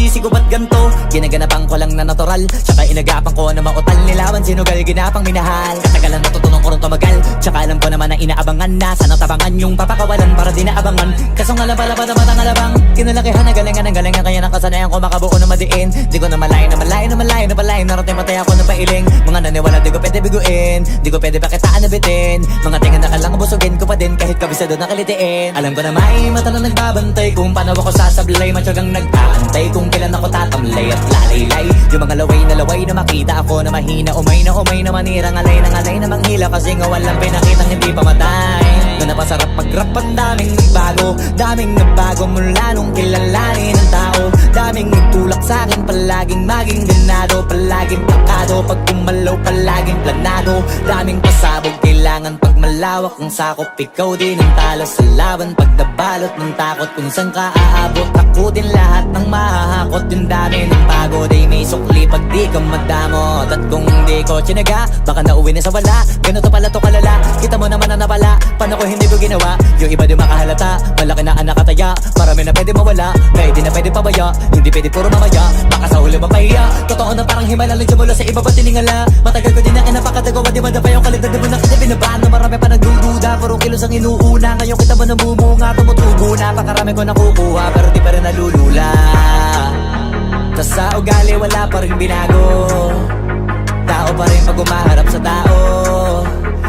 sinisisi ko ba't ganto? Ginaganapan ko lang na natural, tsaka inagapan ko na mautal nilawan. Sinugal ginapang minahal, katagalan natutunan ko rin tumagal. Tsaka alam ko naman na inaabangan na sana tabangan yung papakawalan para di naabangan. Kaso nga lang pala ba naman ang alabang kinalakihan na galingan kaya nakasanayan ko makabuo na madiin. Di ko na malayo narating patay ako na pailing. Mga naniwala di ko pwede biguin, di ko pwede pakitaan na bitin. Mga tingan na kalang busugin ko pa din kahit kabisado na kalitiin. Alam ko na may mata na nagbabantay kung paano ako sasablay. Matyagang nag-aantay kung kailan ako tatamlay at lalaylay. Yung mga laway na makita ako na mahina. Umay na manira, ngalay na manghila. Kasi nga walang pinakitang hindi pa matay. Na napasarap mag-rap ang daming nagbago mula nung kilalanin ng tao. Daming nagtulak sa'kin, palaging maging ganado, palaging pakado, pag kumalaw palaging planado. Daming pasabog, kailangan pag malawak ang sakop. Ikaw din ang talo sa laban, pag nabalot ng takot kung saan ka aabot. Ako din lahat ng mahahakot, yung dami ng pagod ay may sukli pag di ka madamot. At kung hindi ko tsinaga, baka nauwi na sa wala. Ganito pala to kalala, kita mo naman na napala. Paano ko hindi ko ginawa, yung iba di makahalata. Malaki na anak kataya, marami na pwede mawala. Kaya di na pwede pabaya, hindi pwede puro mamaya. Baka sa huli mapahiya, totoo na parang himala. Lagyan mula sa iba pa tiningala. Matagal ko din na kinapakatagawa, di madapa yung kalidad. Di mo na kita binabaan na marami pa nagdududa. Puro kilos ang inuuna, ngayon kita mo namumunga. Tumutubo na, pakarami ko nakukuha, pero di pa rin nalulula. Tas sa ugali wala pa rin binago, tao pa rin pag umaharap sa tao.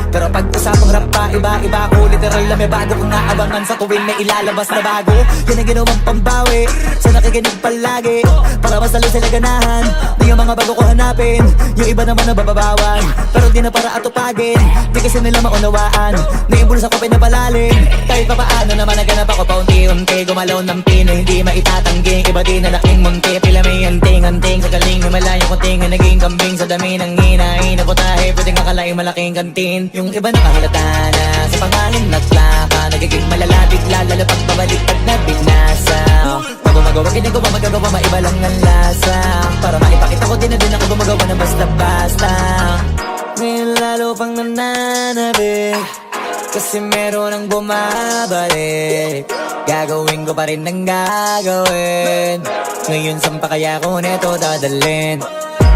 Pero pag usapang rap pa, iba ako. Literal na may bago kong naabangan sa tuwing may ilalabas na bago. Yan ang ginawang pambawi sa nakikinig palagi, para mas lalo sila ganahan na yung mga bago ko hanapin. Yung iba naman nabababawan, pero di na para atupagin. Di kasi nila maunawaan na yung bulsa ko pinapalalim. Kahit pa paano naman naganap ako paunti-unti. Gumalaw ng pino, hindi maitatanggi. Iba din na laking munti, pila may anting-anting. Sa galing may malayong kunting na naging kambing. Sa dami ng hinahin na putahe, pwedeng akalaing malaking kantin. Yung iba nakahalata na sa pangalan naglaka, nagiging malala bigla, lalo pag pabalik pag nabinasa. Pag gumagawa, ginagawa, magagawa, maiba lang ang lasa. Para maipakita ko din na din ako gumagawa ng basta-basta. Ngayon lalo pang nananabik, kasi meron ang bumabalik. Gagawin ko pa rin ang gagawin. Ngayon saan pa kaya ko neto dadalhin?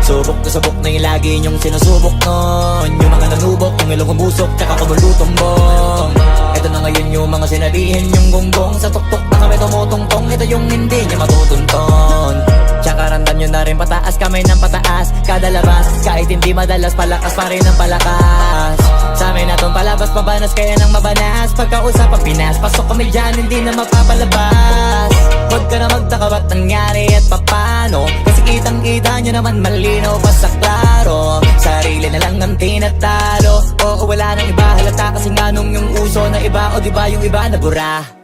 Subok na yung lagi niyong sinusubok nun. Yung mga nanubok, yung ilong kumusok, tsaka kumulutumbong. Ito na ngayon yung mga sinabihin yung gonggong. Sa tuktok na kami tumutungtong, ito yung hindi niya matutunton. Tsaka randan nyo na rin pataas, kamay ng pataas. Kada labas, kahit hindi madalas, palakas pa rin ang palakas. Sa amin na tong palabas, pabanas kaya nang mabanas. Pagkausap ang Pinas, pasok kami dyan, hindi na mapapalabas. Huwag ka na magtaka ba't nangyari at papano, kasi kitang-kita nyo naman malinaw pa sa klaro. Sarili na lang ang tinatalo, oo wala nang iba halata. Kasi nga nung yung uso na iba, o diba yung iba nabura.